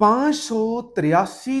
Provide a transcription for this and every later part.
583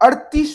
38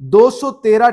213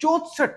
64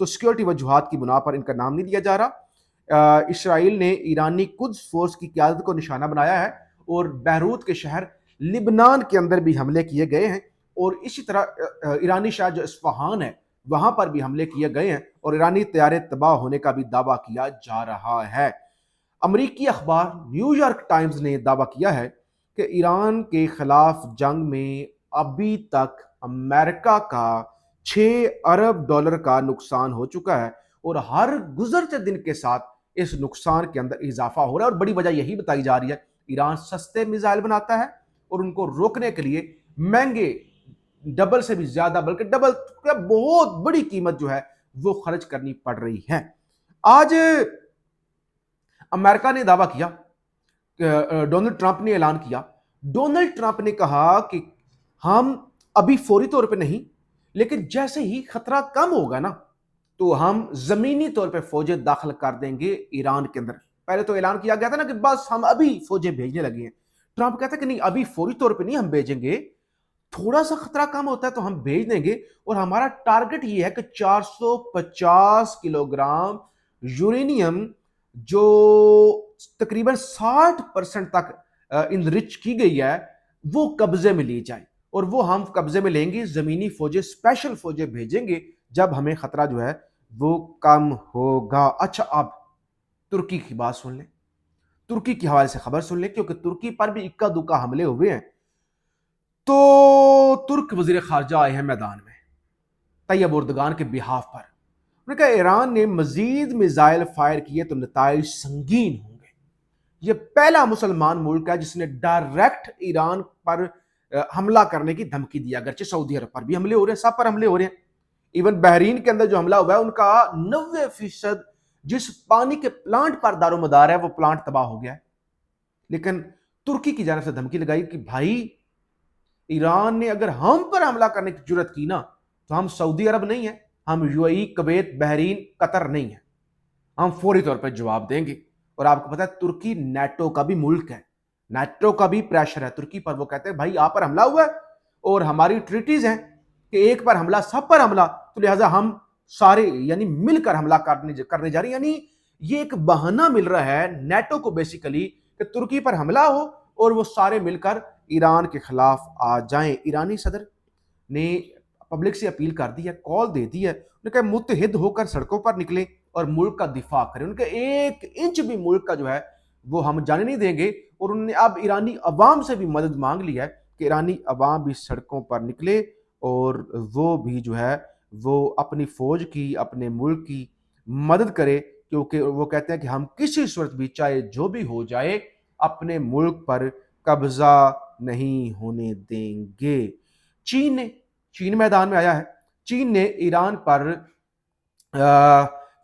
تو سیکیورٹی وجوہات کی بنا پر ان کا نام نہیں لیا جا رہا۔ اسرائیل نے ایرانی قدس فورس کی قیادت کو نشانہ بنایا ہے اور بیروت کے شہر لبنان کے اندر بھی حملے کیے گئے ہیں، اور اسی طرح ایرانی شہر جو اصفہان ہے وہاں پر بھی حملے کیے گئے ہیں، اور ایرانی طیارے تباہ ہونے کا بھی دعویٰ کیا جا رہا ہے۔ امریکی اخبار نیو یارک ٹائمز نے دعویٰ کیا ہے کہ ایران کے خلاف جنگ میں ابھی تک امریکہ کا 6 ارب ڈالر کا نقصان ہو چکا ہے، اور ہر گزرتے دن کے ساتھ اس نقصان کے اندر اضافہ ہو رہا ہے، اور بڑی وجہ یہی بتائی جا رہی ہے ایران سستے میزائل بناتا ہے اور ان کو روکنے کے لیے مہنگے ڈبل سے بھی زیادہ بلکہ ڈبل بہت بڑی قیمت جو ہے وہ خرچ کرنی پڑ رہی ہے۔ آج امریکہ نے دعویٰ کیا، ڈونلڈ ٹرمپ نے اعلان کیا، ڈونلڈ ٹرمپ نے کہا کہ ہم ابھی فوری طور پہ نہیں، لیکن جیسے ہی خطرہ کم ہوگا نا تو ہم زمینی طور پہ فوجیں داخل کر دیں گے ایران کے اندر۔ پہلے تو اعلان کیا گیا تھا نا کہ بس ہم ابھی فوجیں بھیجنے لگے ہیں، ٹرمپ کہتا ہے کہ نہیں ابھی فوری طور پہ نہیں ہم بھیجیں گے، تھوڑا سا خطرہ کم ہوتا ہے تو ہم بھیج دیں گے، اور ہمارا ٹارگٹ یہ ہے کہ 450 کلو گرام یورینیم جو تقریباً 60% تک انرچ کی گئی ہے وہ قبضے میں لی جائے، اور وہ ہم قبضے میں لیں گے، زمینی فوجیں اسپیشل فوجیں بھیجیں گے جب ہمیں خطرہ جو ہے وہ کم ہوگا۔ اچھا، اب ترکی کی بات سن لیں، ترکی کے حوالے سے خبر سن لیں، کیونکہ ترکی پر بھی اکا دکا حملے ہوئے ہیں۔ تو ترک وزیر خارجہ آئے ہیں میدان میں طیب اردگان کے بہاف پر، انہوں نے کہا ایران نے مزید میزائل فائر کیے تو نتائج سنگین ہوں گے۔ یہ پہلا مسلمان ملک ہے جس نے ڈائریکٹ ایران پر حملہ کرنے کی دھمکی دیا، اگرچہ سعودی عرب پر بھی حملے ہو رہے ہیں، سب پر حملے ہو رہے ہیں۔ ایون بحرین کے اندر جو حملہ ہوا ہے ان کا 90% جس پانی کے پلانٹ پر دار و مدار ہے وہ پلانٹ تباہ ہو گیا ہے، لیکن ترکی کی جانب سے دھمکی لگائی کہ بھائی ایران نے اگر ہم پر حملہ کرنے کی جرت کی نا تو ہم سعودی عرب نہیں ہیں، ہم U A E, Kuwait, Bahrain, Qatar نہیں ہیں، ہم فوری طور پر جواب دیں گے۔ اور آپ کو پتا ہے ترکی نیٹو کا بھی ملک ہے، نیٹو کا بھی پریشر ہے ترکی پر، وہ کہتے ہیں بھائی آپ پر حملہ ہوا ہے اور ہماری ٹریٹیز ہیں کہ ایک پر حملہ سب پر حملہ، تو لہٰذا ہم سارے یعنی مل کر حملہ کرنے جا رہے ہیں۔ یعنی یہ ایک بہانہ مل رہا ہے نیٹو کو بیسیکلی کہ ترکی پر حملہ ہو اور وہ سارے مل کر ایران کے خلاف آ جائیں۔ ایرانی صدر نے پبلک سے اپیل کر دی ہے، کال دے دی ہے، انہوں نے کہا متحد ہو کر سڑکوں پر نکلیں اور ملک کا دفاع کریں، ان کے 1 انچ بھی ملک کا جو ہے وہ ہم جانے نہیں دیں گے۔ اور انہوں نے اب ایرانی عوام سے بھی مدد مانگ لی ہے کہ ایرانی عوام بھی سڑکوں پر نکلے اور وہ بھی جو ہے وہ اپنی فوج کی، اپنے ملک کی مدد کرے، کیونکہ وہ کہتے ہیں کہ ہم کسی صورت بھی چاہے جو بھی ہو جائے اپنے ملک پر قبضہ نہیں ہونے دیں گے۔ چین میدان میں آیا ہے، چین نے ایران پر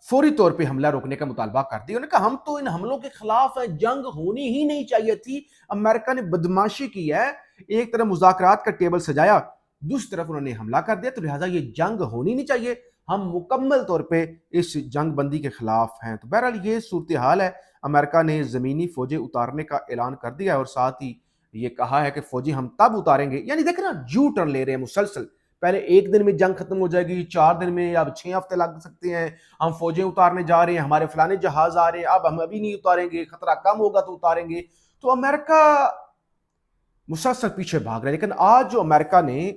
فوری طور پہ حملہ روکنے کا مطالبہ کر دیا، انہوں نے کہا ہم تو ان حملوں کے خلاف ہیں، جنگ ہونی ہی نہیں چاہیے تھی، امریکہ نے بدماشی کی ہے، ایک طرف مذاکرات کا ٹیبل سجایا، دوسری طرف انہوں نے حملہ کر دیا، تو لہٰذا یہ جنگ ہونی نہیں چاہیے، ہم مکمل طور پہ اس جنگ بندی کے خلاف ہیں۔ تو بہرحال یہ صورتحال ہے، امریکہ نے زمینی فوجیں اتارنے کا اعلان کر دیا ہے، اور ساتھ ہی یہ کہا ہے کہ فوجیں ہم تب اتاریں گے، یعنی دیکھیں نا جو ٹرن لے رہے ہیں مسلسل، پہلے 1 دن میں جنگ ختم ہو جائے گی، 4 دن میں، اب 6 ہفتے لگ سکتے ہیں، ہم فوجیں اتارنے جا رہے ہیں، ہمارے فلانے جہاز آ رہے ہیں، اب ہم ابھی نہیں اتاریں گے، خطرہ کم ہوگا تو اتاریں گے۔ تو امریکہ مسلسل پیچھے بھاگ رہا ہے، لیکن آج جو امریکہ نے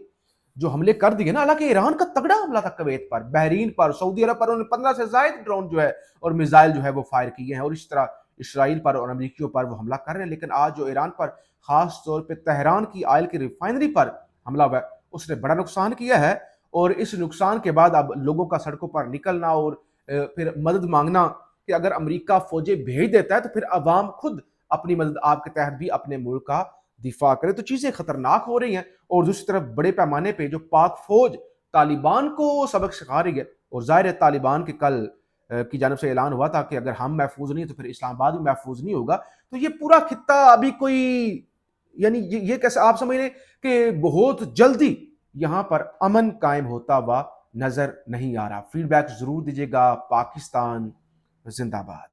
جو حملے کر دیے نا، حالانکہ ایران کا تگڑا حملہ تھا کویت پر، بحرین پر، سعودی عرب پر، انہوں نے 15 سے زائد ڈرون جو ہے اور میزائل جو ہے وہ فائر کیے ہیں، اور اس طرح اسرائیل پر اور امریکیوں پر وہ حملہ کر رہے ہیں۔ لیکن آج جو ایران پر خاص طور پہ تہران کی آئل کی ریفائنری پر حملہ ہوا ہے، اس نے بڑا نقصان کیا ہے، اور اس نقصان کے بعد اب لوگوں کا سڑکوں پر نکلنا اور پھر مدد مانگنا کہ اگر امریکہ فوجیں بھیج دیتا ہے تو پھر عوام خود اپنی مدد آپ کے تحت بھی اپنے ملک کا دفاع کرے، تو چیزیں خطرناک ہو رہی ہیں۔ اور دوسری طرف بڑے پیمانے پہ جو پاک فوج طالبان کو سبق سکھا رہی ہے، اور ظاہر ہے طالبان کے کل کی جانب سے اعلان ہوا تھا کہ اگر ہم محفوظ نہیں تو پھر اسلام آباد بھی محفوظ نہیں ہوگا، تو یہ پورا خطہ ابھی کوئی یعنی یہ کیسے آپ سمجھ لیں کہ بہت جلدی یہاں پر امن قائم ہوتا ہوا نظر نہیں آ رہا۔ فیڈ بیک ضرور دیجیے گا۔ پاکستان زندہ باد۔